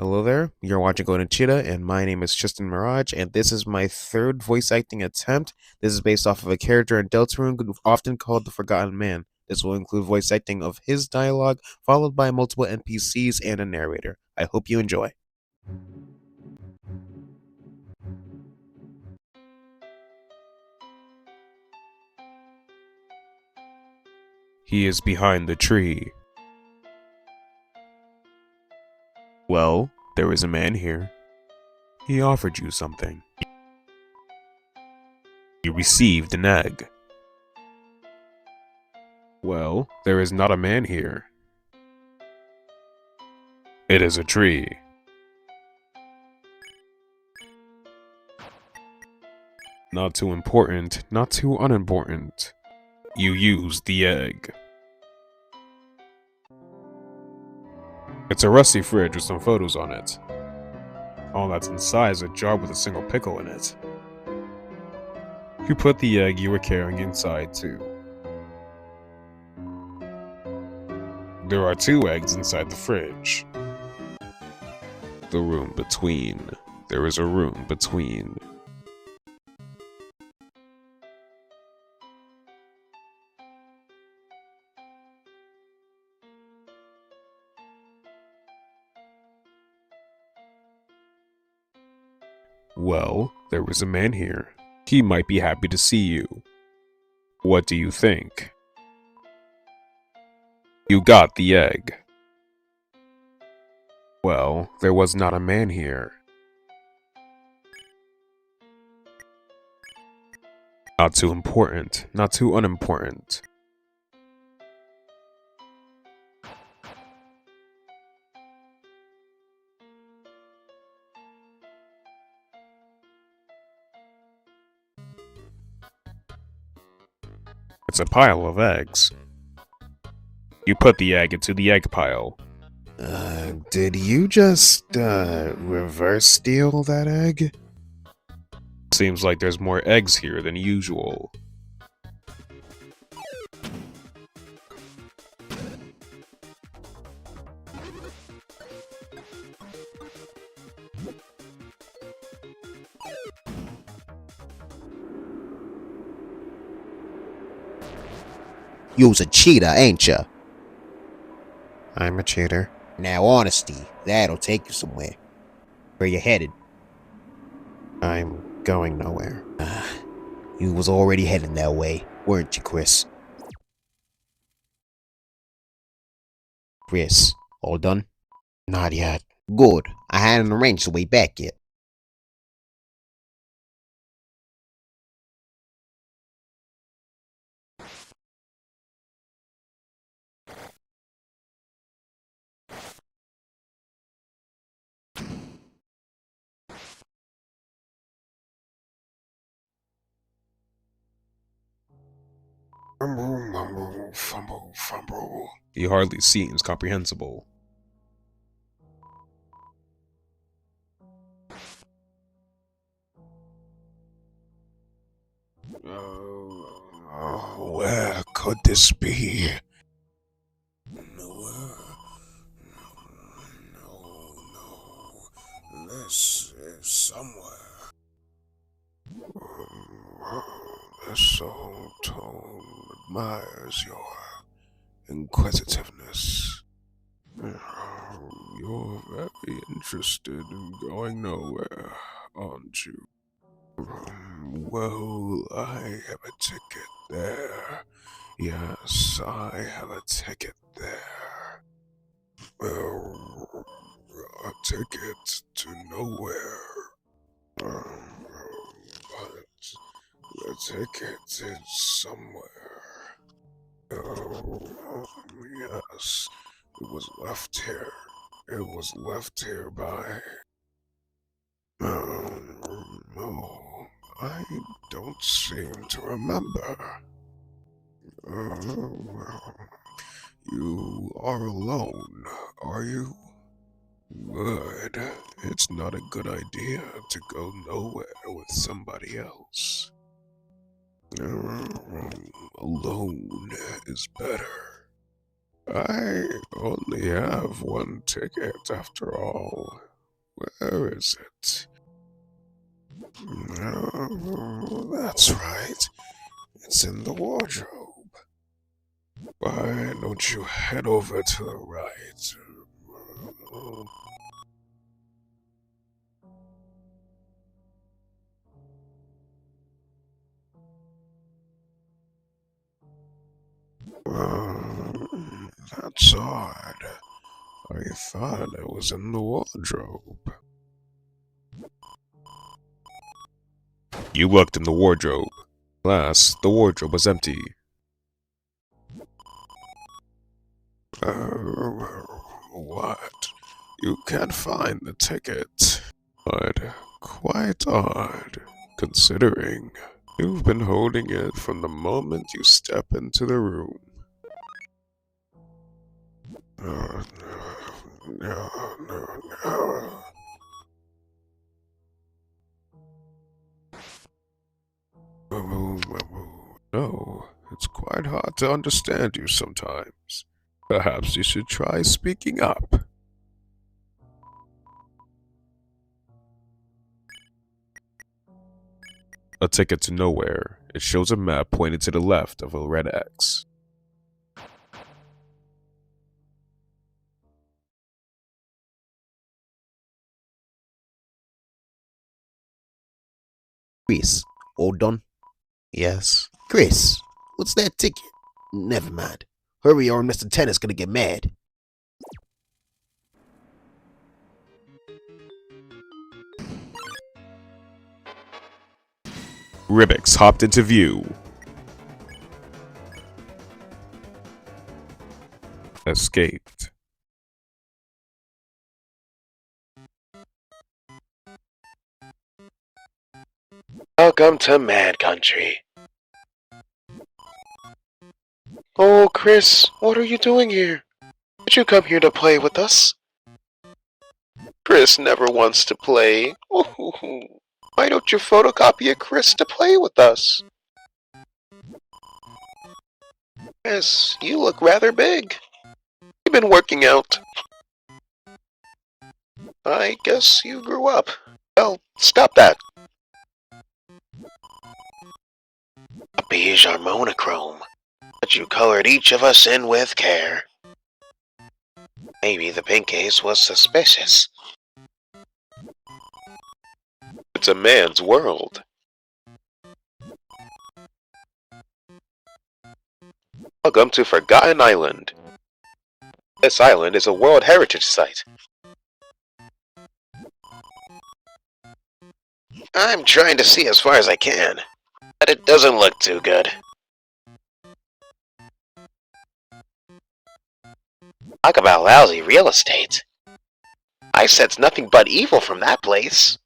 Hello there, you're watching Golden Cheetah, and my name is Tristan Mirage, and this is my third voice acting attempt. This is based off of a character in Deltarune, often called the Forgotten Man. This will include voice acting of his dialogue, followed by multiple NPCs and a narrator. I hope you enjoy. He is behind the tree. Well, there is a man here. He offered you something. You received an egg. Well, there is not a man here. It is a tree. Not too important, not too unimportant. You used the egg. It's a rusty fridge with some photos on it. All that's inside is a jar with a single pickle in it. You put the egg you were carrying inside too. There are 2 eggs inside the fridge. The room between. There is a room between. Well, there is a man here. He might be happy to see you. What do you think? You got the egg. Well, there was not a man here. Not too important, not too unimportant. It's a pile of eggs. You put the egg into the egg pile. Did you just, reverse steal that egg? Seems like there's more eggs here than usual. You's a cheater, ain't ya? I'm a cheater. Now, honesty, that'll take you somewhere. Where you headed? I'm going nowhere. You was already heading that way, weren't you, Chris? Chris, all done? Not yet. Good. I hadn't arranged the way back yet. Mumble, fumble. He hardly seems comprehensible. Where could this be? No. This is somewhere. This old tone admires your inquisitiveness. You're very interested in going nowhere, aren't you? Well, I have a ticket there. Yes, I have a ticket there. A ticket to nowhere. But the ticket is somewhere. Yes, it was left here. It was left here by... No, I don't seem to remember. You are alone, are you? Good. It's not a good idea to go nowhere with somebody else. Alone is better. I only have 1 ticket after all. Where is it? No, that's right. It's in the wardrobe. Why don't you head over to the right? That's odd. I thought it was in the wardrobe. You looked in the wardrobe. Alas, the wardrobe was empty. What? You can't find the ticket. Odd. Quite odd, considering you've been holding it from the moment you step into the room. No, no. No, it's quite hard to understand you sometimes. Perhaps you should try speaking up. A ticket to nowhere. It shows a map pointing to the left of a red X. Chris, all done? Yes. Chris, what's that ticket? Never mind. Hurry or Mr. Tennis gonna get mad. Ribbix hopped into view. Escaped. Welcome to Mad Country. Oh, Chris, what are you doing here? Did you come here to play with us? Chris never wants to play. Why don't you photocopy a Chris to play with us? Yes, you look rather big. You've been working out. I guess you grew up. Well, stop that. A beige are monochrome, but you colored each of us in with care. Maybe the pink case was suspicious. It's a man's world. Welcome to Forgotten Island. This island is a World Heritage Site. I'm trying to see as far as I can, but it doesn't look too good. Talk about lousy real estate. I sense nothing but evil from that place.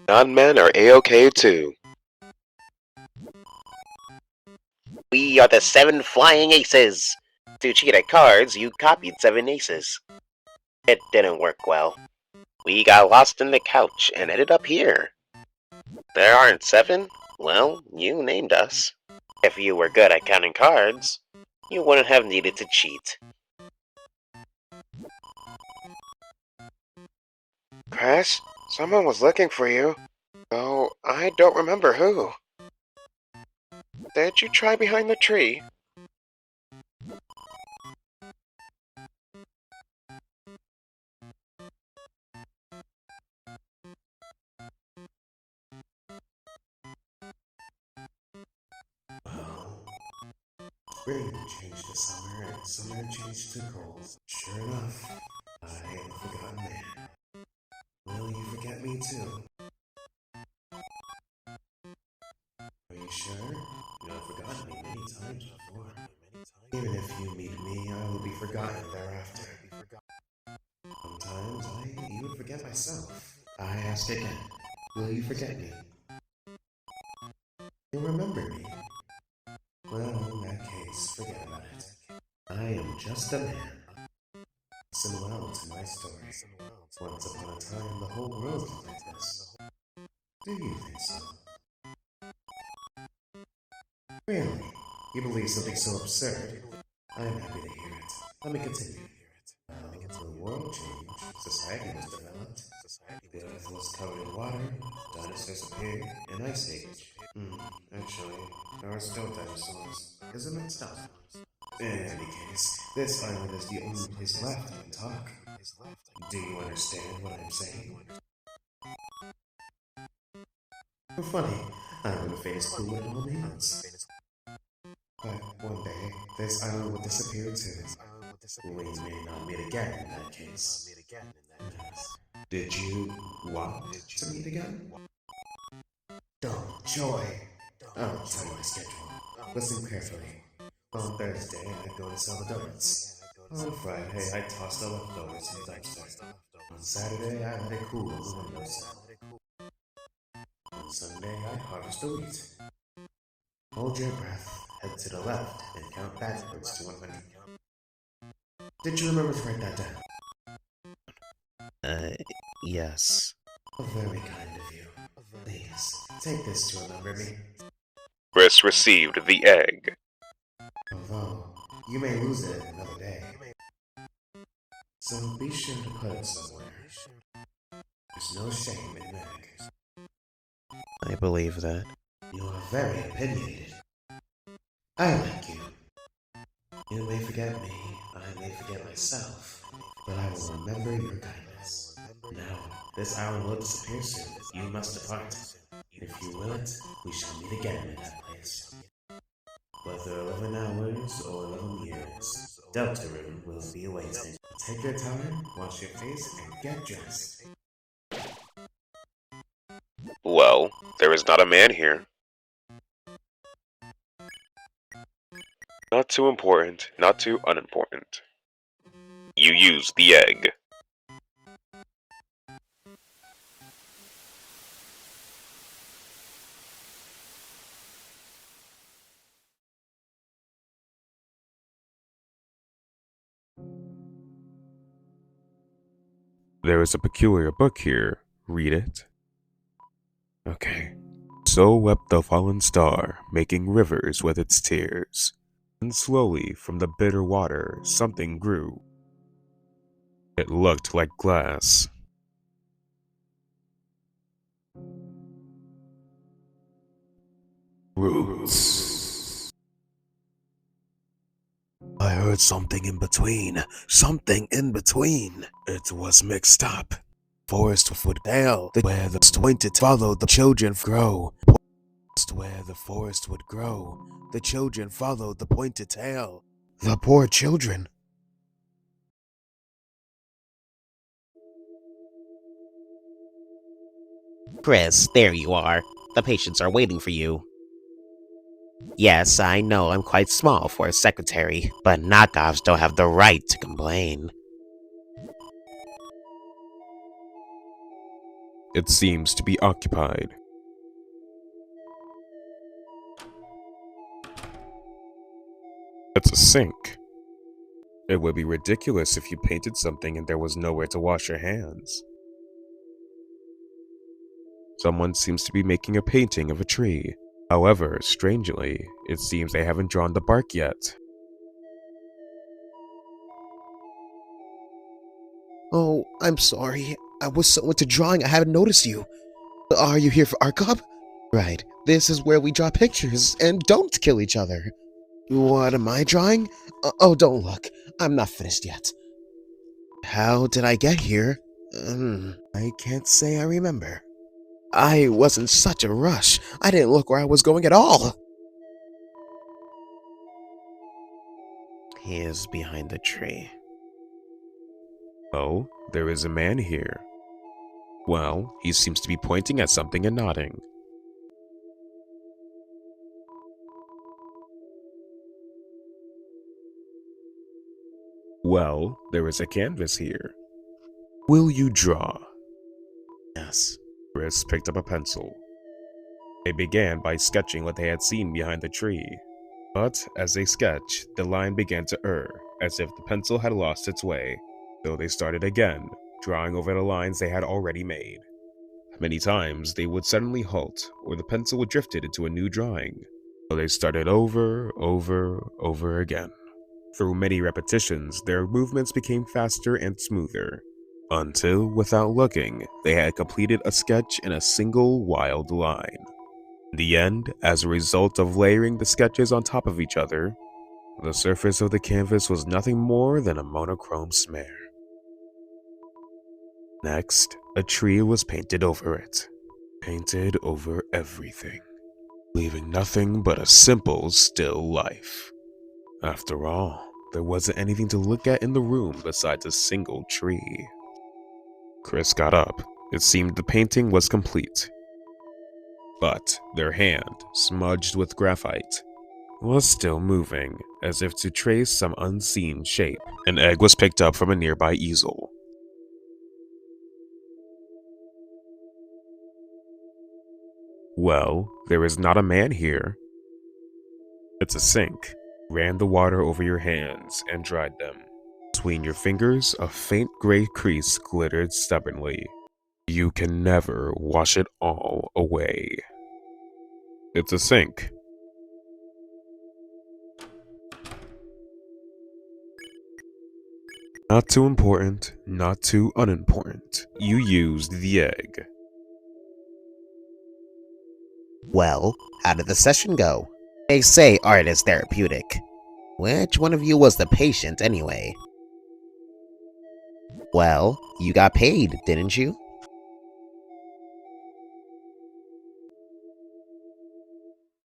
Non-men are A-OK too. We are the 7 Flying Aces. To cheat at cards, you copied 7 aces. It didn't work well. We got lost in the couch and ended up here. There aren't 7? Well, you named us. If you were good at counting cards, you wouldn't have needed to cheat. Chris, someone was looking for you, though I don't remember who. Did you try behind the tree? Well, spring changed to summer and summer changed to cold. Sure enough, I am the forgotten man. Will you forget me too? Are you sure? You have forgotten me many times before. Even if you meet me, I will be forgotten thereafter. Sometimes I even forget myself. I ask again, will you forget me? You remember me? Well, in that case, forget about it. I am just a man. Listen well to my story. Once upon a time, the whole world looked like this. Do you think so? Really? You believe something so absurd? I am happy to hear it. Let me continue. The world changed, society was developed, the earth was covered in water, dinosaurs appeared, and ice age. Actually, there are still dinosaurs. Isn't it stuff? In any case, this island is the only place left that can talk. Do you understand what I'm saying? Funny, I have a famous clue what it all means. But one day, this island will disappear too. We may not meet again in that case. Did you want to meet again? Don't, Joy. I'll tell you my schedule. Listen carefully. On Thursday, I go to sell the donuts. On Friday, I toss the leftovers in the dumpster. On Saturday, I let it cool on the windowsill. On Sunday, I harvest the wheat. Hold your breath, head to the left, and count backwards to 100. Did you remember to write that down? Yes. Very kind of you. Please, take this to remember me. Chris received the egg. Although, you may lose it another day. So be sure to put it somewhere. There's no shame in egg. I believe that. You are very opinionated. I like you. You may forget me, I may forget myself, but I will remember your kindness. Now, this island will disappear soon. You must depart. If you will it, we shall meet again in that place. Whether 11 hours or 11 years, Deltarune will be awaiting. Take your time, wash your face, and get dressed. Well, there is not a man here. Not too important, not too unimportant. You use the egg. There is a peculiar book here. Read it. Okay. So wept the fallen star, making rivers with its tears. And slowly, from the bitter water, something grew. It looked like glass. Roots. I heard something in between. Something in between. It was mixed up. Forest would fail. Where the pointed follow the children grow. Where the forest would grow. The children followed the pointed tail. The poor children. Chris, there you are. The patients are waiting for you. Yes, I know I'm quite small for a secretary, but knockoffs don't have the right to complain. It seems to be occupied. It's a sink. It would be ridiculous if you painted something and there was nowhere to wash your hands. Someone seems to be making a painting of a tree. However, strangely, it seems they haven't drawn the bark yet. Oh, I'm sorry. I was so into drawing I haven't noticed you. Are you here for art club? Right. This is where we draw pictures and don't kill each other. What am I drawing? Oh, don't look. I'm not finished yet. How did I get here? I can't say I remember. I was in such a rush. I didn't look where I was going at all. He is behind the tree. Oh, there is a man here. Well, he seems to be pointing at something and nodding. Well, there is a canvas here. Will you draw? Yes. Chris picked up a pencil. They began by sketching what they had seen behind the tree. But as they sketched, the line began to err, as if the pencil had lost its way. So they started again, drawing over the lines they had already made. Many times, they would suddenly halt, or the pencil would drift into a new drawing. So they started over again. Through many repetitions, their movements became faster and smoother, until, without looking, they had completed a sketch in a single wild line. In the end, as a result of layering the sketches on top of each other, the surface of the canvas was nothing more than a monochrome smear. Next, a tree was painted over it. Painted over everything, leaving nothing but a simple, still life. After all, there wasn't anything to look at in the room besides a single tree. Chris got up. It seemed the painting was complete. But their hand, smudged with graphite, was still moving, as if to trace some unseen shape. An egg was picked up from a nearby easel. Well, there is not a man here. It's a sink. Ran the water over your hands and dried them. Between your fingers, a faint gray crease glittered stubbornly. You can never wash it all away. It's a sink. Not too important, not too unimportant. You used the egg. Well, how did the session go? They say art is therapeutic. Which one of you was the patient, anyway? Well, you got paid, didn't you?